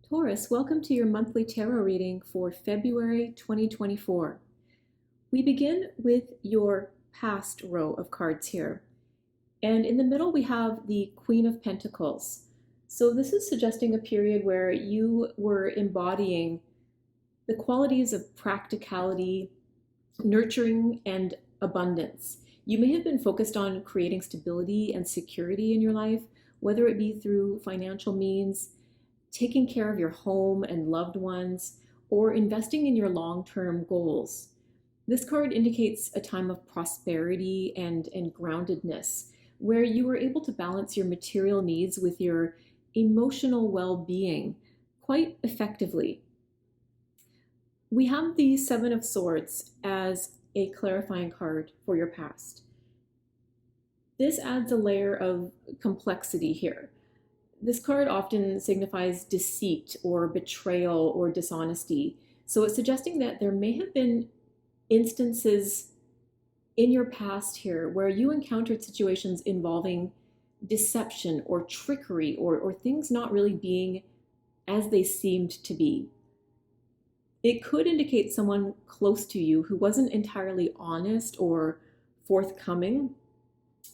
Taurus, welcome to your monthly tarot reading for February 2024. We begin with your past row of cards here. And in the middle, we have the Queen of Pentacles. So this is suggesting a period where you were embodying the qualities of practicality, nurturing, and abundance. You may have been focused on creating stability and security in your life, whether it be through financial means, taking care of your home and loved ones, or investing in your long-term goals. This card indicates a time of prosperity and groundedness, where you were able to balance your material needs with your emotional well-being quite effectively. We have the Seven of Swords as a clarifying card for your past. This adds a layer of complexity here. This card often signifies deceit or betrayal or dishonesty. So it's suggesting that there may have been instances in your past here where you encountered situations involving deception or trickery or things not really being as they seemed to be. It could indicate someone close to you who wasn't entirely honest or forthcoming,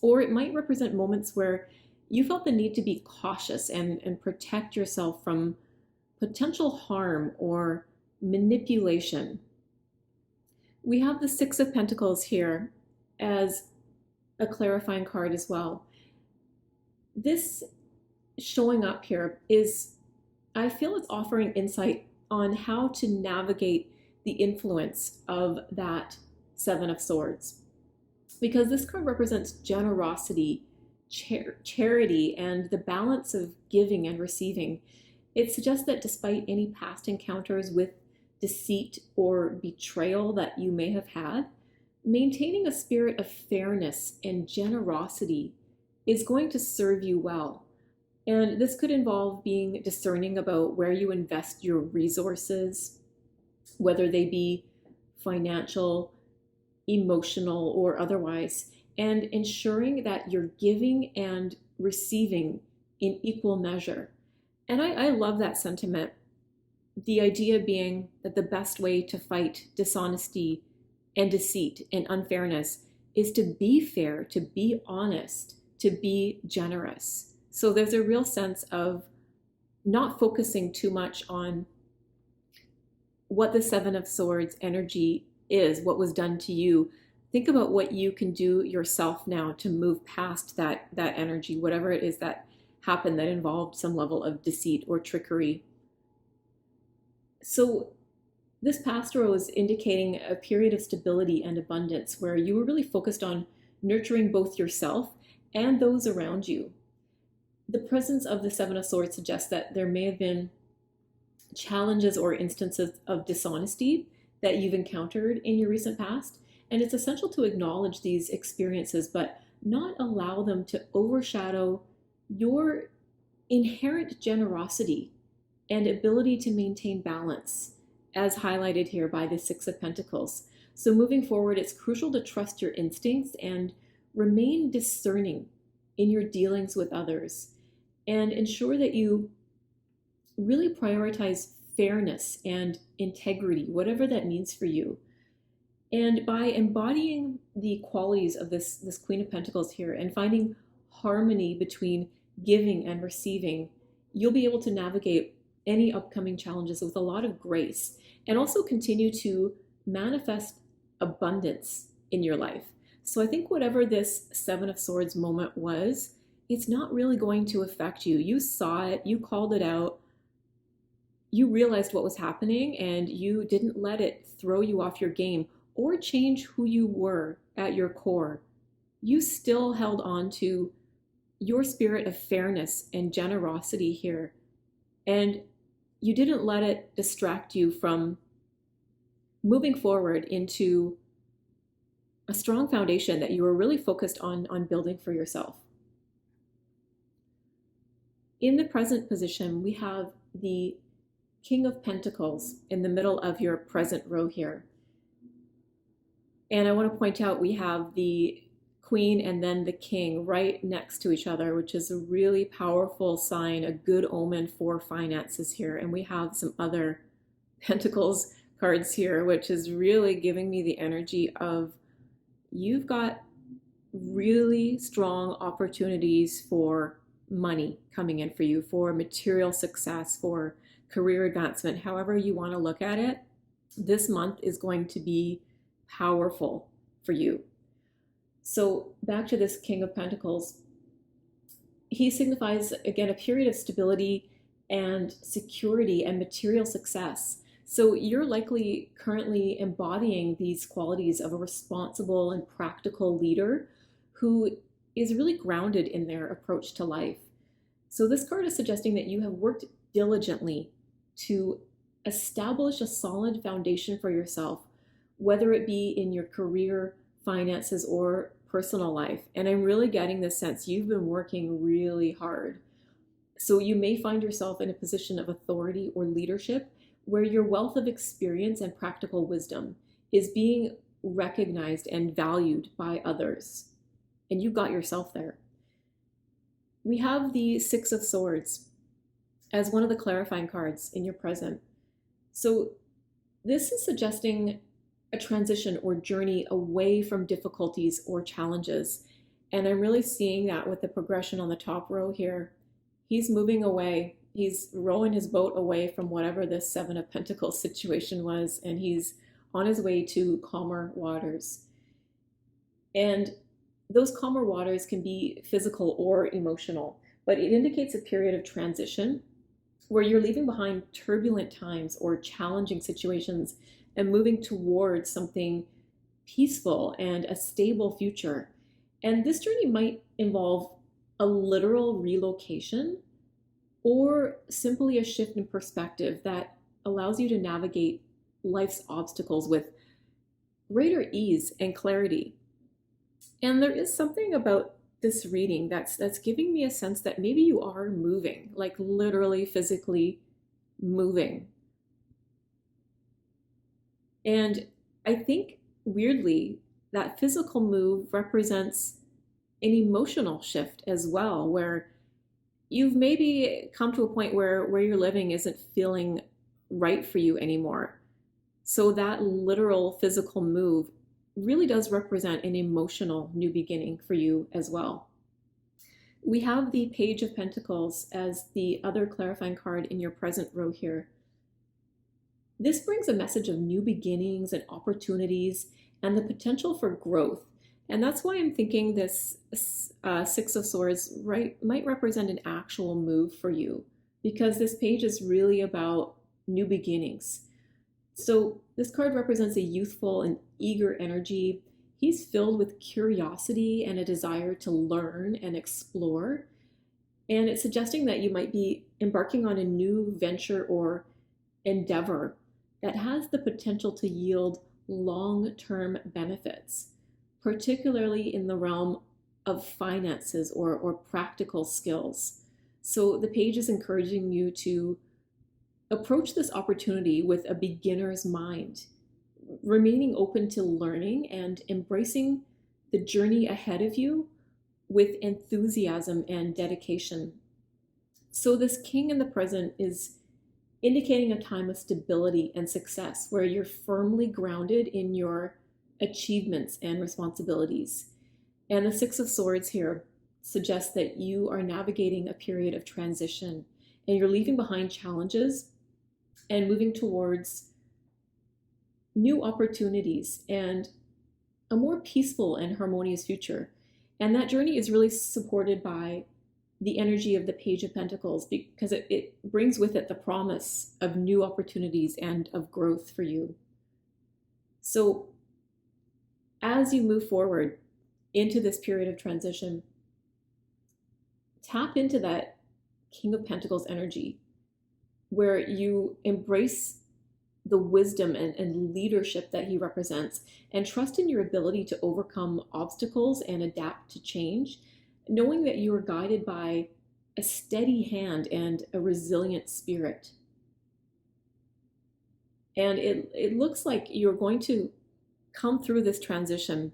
or it might represent moments where you felt the need to be cautious and protect yourself from potential harm or manipulation. We have the Six of Pentacles here as a clarifying card as well. This showing up here is, I feel it's offering insight on how to navigate the influence of that Seven of Swords. Because this card represents generosity, charity, and the balance of giving and receiving. It suggests that despite any past encounters with deceit or betrayal that you may have had, maintaining a spirit of fairness and generosity is going to serve you well. And this could involve being discerning about where you invest your resources, whether they be financial, emotional, or otherwise, and ensuring that you're giving and receiving in equal measure. And I love that sentiment. The idea being that the best way to fight dishonesty and deceit and unfairness is to be fair, to be honest, to be generous. So there's a real sense of not focusing too much on what the Seven of Swords energy is, what was done to you. Think about what you can do yourself now to move past that energy, whatever it is that happened that involved some level of deceit or trickery. So this past row is indicating a period of stability and abundance where you were really focused on nurturing both yourself and those around you. The presence of the Seven of Swords suggests that there may have been challenges or instances of dishonesty that you've encountered in your recent past. And it's essential to acknowledge these experiences, but not allow them to overshadow your inherent generosity and ability to maintain balance, as highlighted here by the Six of Pentacles. So moving forward, it's crucial to trust your instincts and remain discerning in your dealings with others, and ensure that you really prioritize fairness and integrity, whatever that means for you. And by embodying the qualities of this Queen of Pentacles here and finding harmony between giving and receiving, you'll be able to navigate any upcoming challenges with a lot of grace and also continue to manifest abundance in your life. So I think whatever this Seven of Swords moment was, it's not really going to affect you. You saw it, you called it out, you realized what was happening, and you didn't let it throw you off your game or change who you were at your core. You still held on to your spirit of fairness and generosity here. And you didn't let it distract you from moving forward into a strong foundation that you were really focused on building for yourself. In the present position, we have the King of Pentacles in the middle of your present row here. And I want to point out we have the queen and then the king right next to each other, which is a really powerful sign, a good omen for finances here. And we have some other pentacles cards here, which is really giving me the energy of you've got really strong opportunities for money coming in for you, for material success, for career advancement, however you want to look at it. This month is going to be powerful for you. So back to this King of Pentacles, he signifies, again, a period of stability and security and material success. So you're likely currently embodying these qualities of a responsible and practical leader who is really grounded in their approach to life. So this card is suggesting that you have worked diligently to establish a solid foundation for yourself, whether it be in your career, finances, or personal life. And I'm really getting this sense you've been working really hard. So you may find yourself in a position of authority or leadership where your wealth of experience and practical wisdom is being recognized and valued by others. And you got yourself there. We have the Six of Swords as one of the clarifying cards in your present. So this is suggesting a transition or journey away from difficulties or challenges. And I'm really seeing that with the progression on the top row here. He's moving away. He's rowing his boat away from whatever this Seven of Pentacles situation was, and he's on his way to calmer waters. And those calmer waters can be physical or emotional, but it indicates a period of transition where you're leaving behind turbulent times or challenging situations and moving towards something peaceful and a stable future. And this journey might involve a literal relocation or simply a shift in perspective that allows you to navigate life's obstacles with greater ease and clarity. And there is something about this reading that's giving me a sense that maybe you are moving, like literally physically moving. And I think weirdly that physical move represents an emotional shift as well, where you've maybe come to a point where you're living isn't feeling right for you anymore. So that literal physical move really does represent an emotional new beginning for you as well. We have the Page of Pentacles as the other clarifying card in your present row here. This brings a message of new beginnings and opportunities and the potential for growth. And that's why I'm thinking this Six of Swords might represent an actual move for you, because this page is really about new beginnings. So this card represents a youthful and eager energy. He's filled with curiosity and a desire to learn and explore. And it's suggesting that you might be embarking on a new venture or endeavor that has the potential to yield long-term benefits, particularly in the realm of finances or practical skills. So the page is encouraging you to approach this opportunity with a beginner's mind, remaining open to learning and embracing the journey ahead of you with enthusiasm and dedication. So this King in the present is indicating a time of stability and success where you're firmly grounded in your achievements and responsibilities. And the Six of Swords here suggests that you are navigating a period of transition and you're leaving behind challenges and moving towards new opportunities and a more peaceful and harmonious future. And that journey is really supported by the energy of the Page of Pentacles, because it brings with it the promise of new opportunities and of growth for you. So as you move forward into this period of transition, tap into that King of Pentacles energy where you embrace the wisdom and leadership that he represents and trust in your ability to overcome obstacles and adapt to change, knowing that you are guided by a steady hand and a resilient spirit. And it looks like you're going to come through this transition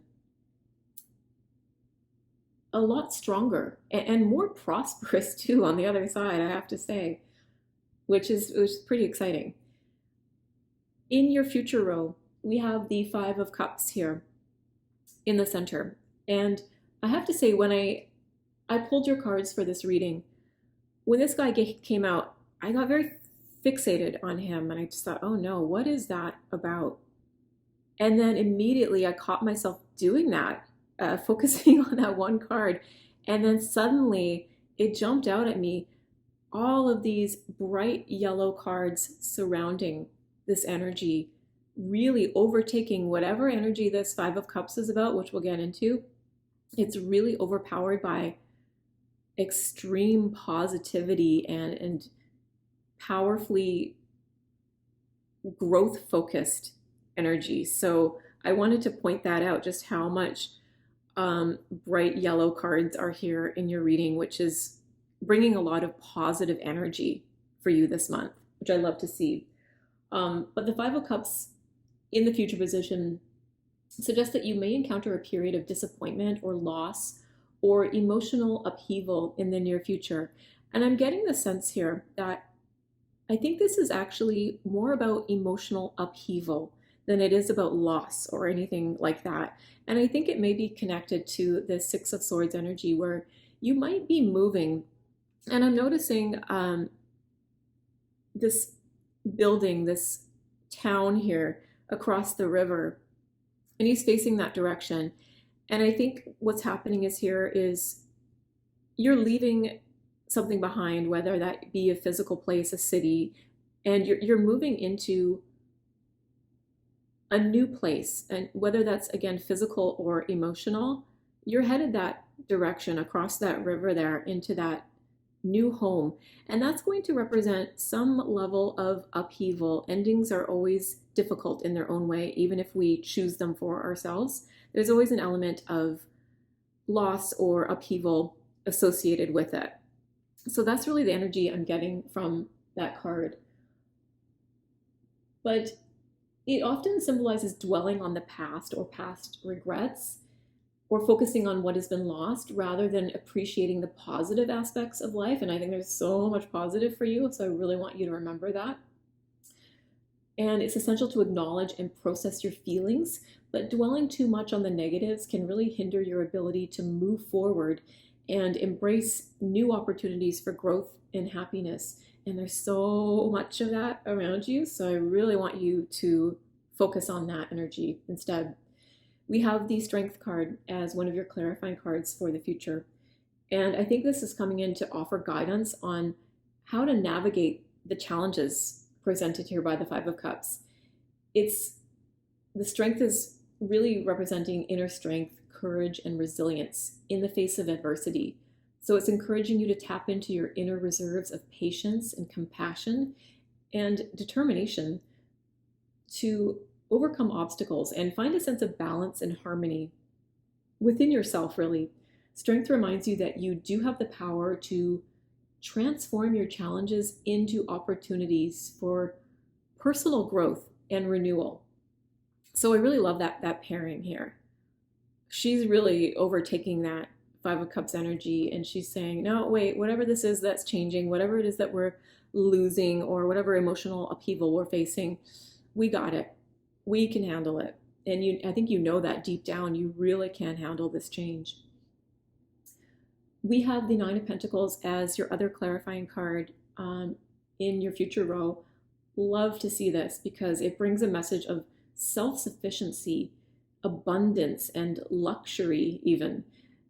a lot stronger and more prosperous too on the other side, I have to say, which is pretty exciting. In your future row, we have the Five of Cups here in the center. And I have to say, when I pulled your cards for this reading, when this guy came out, I got very fixated on him and I just thought, oh no, what is that about? And then immediately I caught myself doing that, focusing on that one card. And then suddenly it jumped out at me, all of these bright yellow cards surrounding this energy, really overtaking whatever energy this Five of Cups is about, which we'll get into. It's really overpowered by extreme positivity and powerfully growth focused energy. So I wanted to point that out, just how much bright yellow cards are here in your reading, which is bringing a lot of positive energy for you this month, which I love to see. But the Five of Cups in the future position suggests that you may encounter a period of disappointment or loss or emotional upheaval in the near future. And I'm getting the sense here that I think this is actually more about emotional upheaval than it is about loss or anything like that. And I think it may be connected to the Six of Swords energy, where you might be moving. And I'm noticing this building, this town here across the river, and he's facing that direction. And I think what's happening is you're leaving something behind, whether that be a physical place, a city, and you're moving into a new place. And whether that's, again, physical or emotional, you're headed that direction across that river there into that new home. And that's going to represent some level of upheaval. Endings are always difficult in their own way, even if we choose them for ourselves. There's always an element of loss or upheaval associated with it. So that's really the energy I'm getting from that card. But it often symbolizes dwelling on the past or past regrets, or focusing on what has been lost rather than appreciating the positive aspects of life. And I think there's so much positive for you, so I really want you to remember that. And it's essential to acknowledge and process your feelings, but dwelling too much on the negatives can really hinder your ability to move forward and embrace new opportunities for growth and happiness. And there's so much of that around you, so I really want you to focus on that energy instead. We have the Strength card as one of your clarifying cards for the future. And I think this is coming in to offer guidance on how to navigate the challenges presented here by the Five of Cups. The strength is really representing inner strength, courage, and resilience in the face of adversity. So it's encouraging you to tap into your inner reserves of patience and compassion and determination to overcome obstacles and find a sense of balance and harmony within yourself, really. Strength reminds you that you do have the power to transform your challenges into opportunities for personal growth and renewal. So I really love that pairing here. She's really overtaking that Five of Cups energy, and she's saying, no, wait, whatever this is that's changing, whatever it is that we're losing, or whatever emotional upheaval we're facing, we got it. We can handle it. And I think you know that deep down, you really can handle this change. We have the Nine of Pentacles as your other clarifying card in your future row. Love to see this because it brings a message of self-sufficiency, abundance, and luxury even.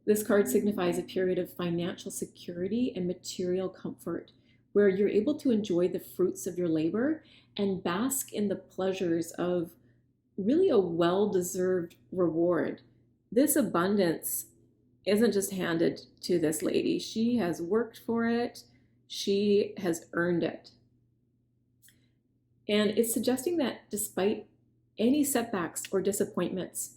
This card signifies a period of financial security and material comfort, where you're able to enjoy the fruits of your labor and bask in the pleasures of really a well-deserved reward. This abundance isn't just handed to this lady. She has worked for it. She has earned it. And it's suggesting that despite any setbacks or disappointments,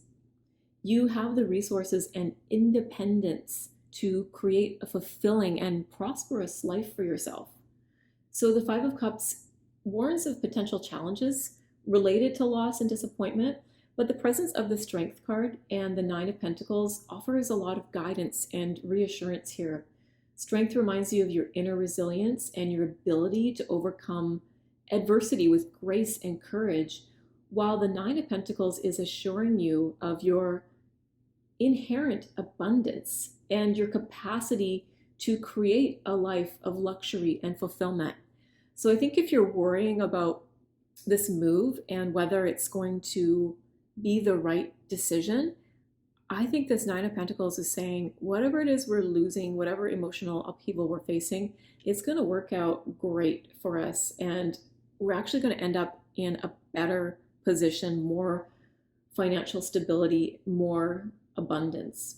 you have the resources and independence to create a fulfilling and prosperous life for yourself. So the Five of Cups warns of potential challenges related to loss and disappointment, But the presence of the Strength card and the Nine of Pentacles offers a lot of guidance and reassurance here. Strength reminds you of your inner resilience and your ability to overcome adversity with grace and courage, while the Nine of Pentacles is assuring you of your inherent abundance and your capacity to create a life of luxury and fulfillment. So I think if you're worrying about this move and whether it's going to be the right decision, I think this Nine of Pentacles is saying whatever it is we're losing, whatever emotional upheaval we're facing, it's going to work out great for us. And we're actually going to end up in a better position, more financial stability, more abundance.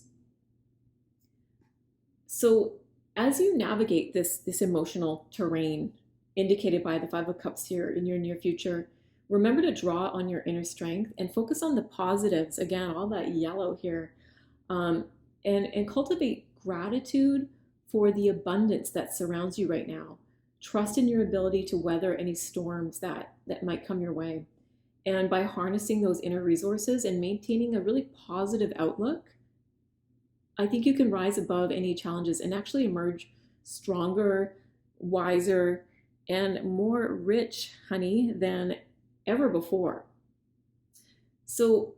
So as you navigate this emotional terrain indicated by the Five of Cups here in your near future, remember to draw on your inner strength and focus on the positives. Again, all that yellow here, and cultivate gratitude for the abundance that surrounds you right now. Trust in your ability to weather any storms that might come your way. And by harnessing those inner resources and maintaining a really positive outlook, I think you can rise above any challenges and actually emerge stronger, wiser, and more rich, honey, than ever before. So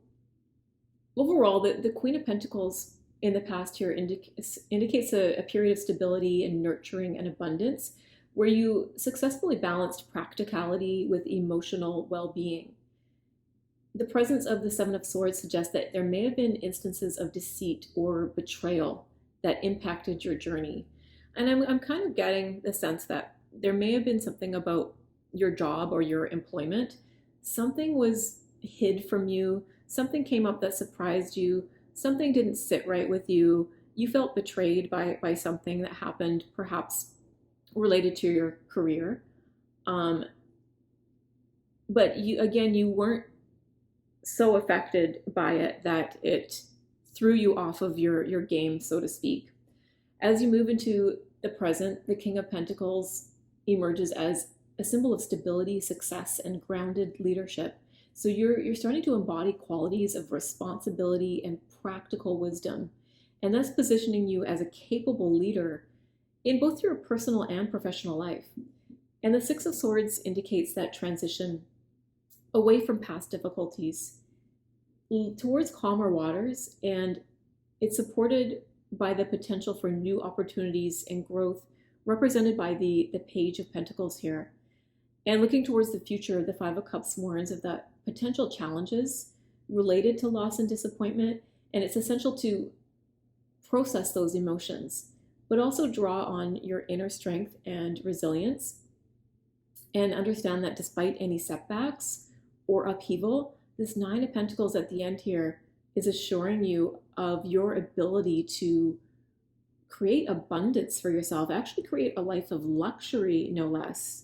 overall, the Queen of Pentacles in the past here indicates a period of stability and nurturing and abundance where you successfully balanced practicality with emotional well-being. The presence of the Seven of Swords suggests that there may have been instances of deceit or betrayal that impacted your journey. And I'm kind of getting the sense that there may have been something about your job or your employment. Something was hid from you. Something came up that surprised you. Something didn't sit right with you. You felt betrayed by something that happened, perhaps related to your career. But you weren't so affected by it that it threw you off of your game, so to speak. As you move into the present, the King of Pentacles emerges as a symbol of stability, success, and grounded leadership. So you're starting to embody qualities of responsibility and practical wisdom, and that's positioning you as a capable leader in both your personal and professional life. And the Six of Swords indicates that transition away from past difficulties towards calmer waters, and it's supported by the potential for new opportunities and growth represented by the Page of Pentacles here. And looking towards the future, the Five of Cups warns of the potential challenges related to loss and disappointment, and it's essential to process those emotions, but also draw on your inner strength and resilience, and understand that despite any setbacks or upheaval, this Nine of Pentacles at the end here is assuring you of your ability to create abundance for yourself, actually create a life of luxury, no less.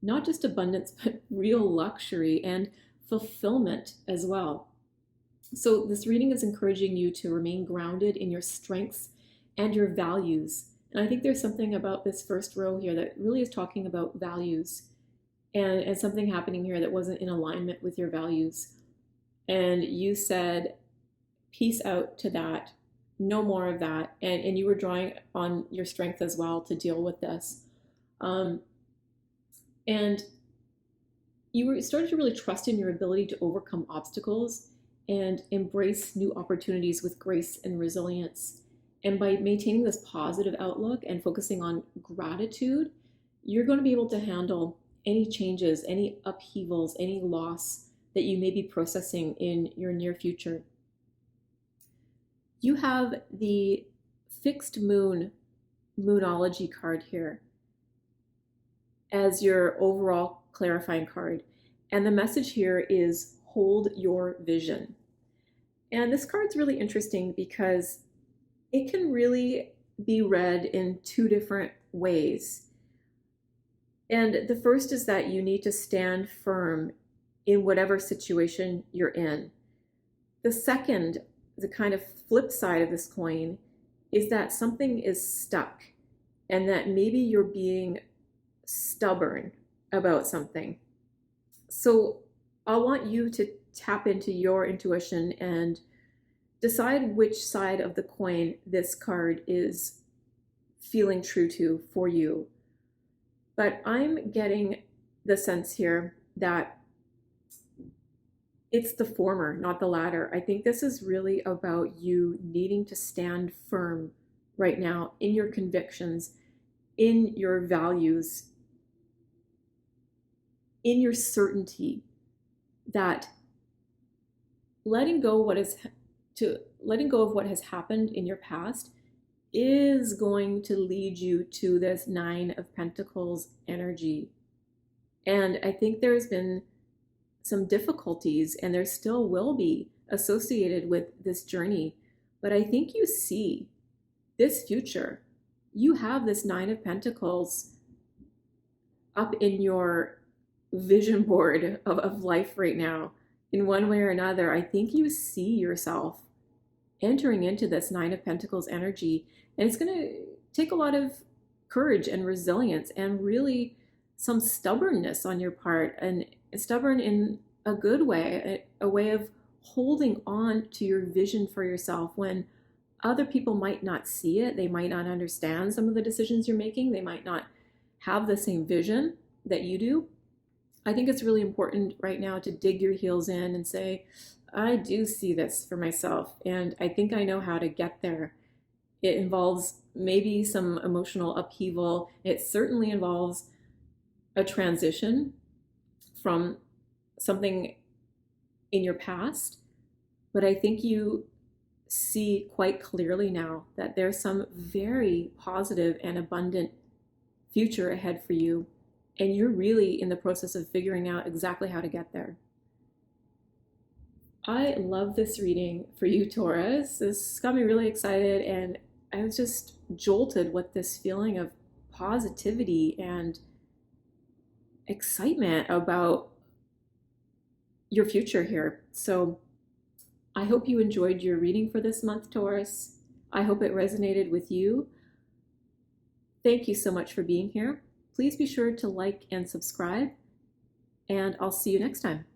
Not just abundance, but real luxury and fulfillment as well. So this reading is encouraging you to remain grounded in your strengths and your values. And I think there's something about this first row here that really is talking about values, and something happening here that wasn't in alignment with your values. And you said, peace out to that, no more of that. And you were drawing on your strength as well to deal with this. And you were starting to really trust in your ability to overcome obstacles and embrace new opportunities with grace and resilience. And by maintaining this positive outlook and focusing on gratitude, you're going to be able to handle any changes, any upheavals, any loss that you may be processing in your near future. You have the fixed moon moonology card here as your overall clarifying card. And the message here is hold your vision. And this card's really interesting because it can really be read in two different ways. And the first is that you need to stand firm in whatever situation you're in. The second, the kind of flip side of this coin, is that something is stuck and that maybe you're being stubborn about something. So I want you to tap into your intuition and decide which side of the coin this card is feeling true to for you. But I'm getting the sense here that it's the former, not the latter. I think this is really about you needing to stand firm right now in your convictions, in your values, in your certainty that letting go of what has happened in your past is going to lead you to this Nine of Pentacles energy. And I think there's been some difficulties, and there still will be, associated with this journey. But I think you see this future. You have this Nine of Pentacles up in your vision board of life right now. In one way or another, I think you see yourself entering into this Nine of Pentacles energy. And it's going to take a lot of courage and resilience and really some stubbornness on your part, and stubborn in a good way, a way of holding on to your vision for yourself when other people might not see it. They might not understand some of the decisions you're making. They might not have the same vision that you do. I think it's really important right now to dig your heels in and say, I do see this for myself, and I think I know how to get there. It involves maybe some emotional upheaval. It certainly involves a transition from something in your past, but I think you see quite clearly now that there's some very positive and abundant future ahead for you, and you're really in the process of figuring out exactly how to get there. I love this reading for you, Taurus. This got me really excited, and I was just jolted with this feeling of positivity and excitement about your future here. So I hope you enjoyed your reading for this month, Taurus. I hope it resonated with you. Thank you so much for being here. Please be sure to like and subscribe, and I'll see you next time.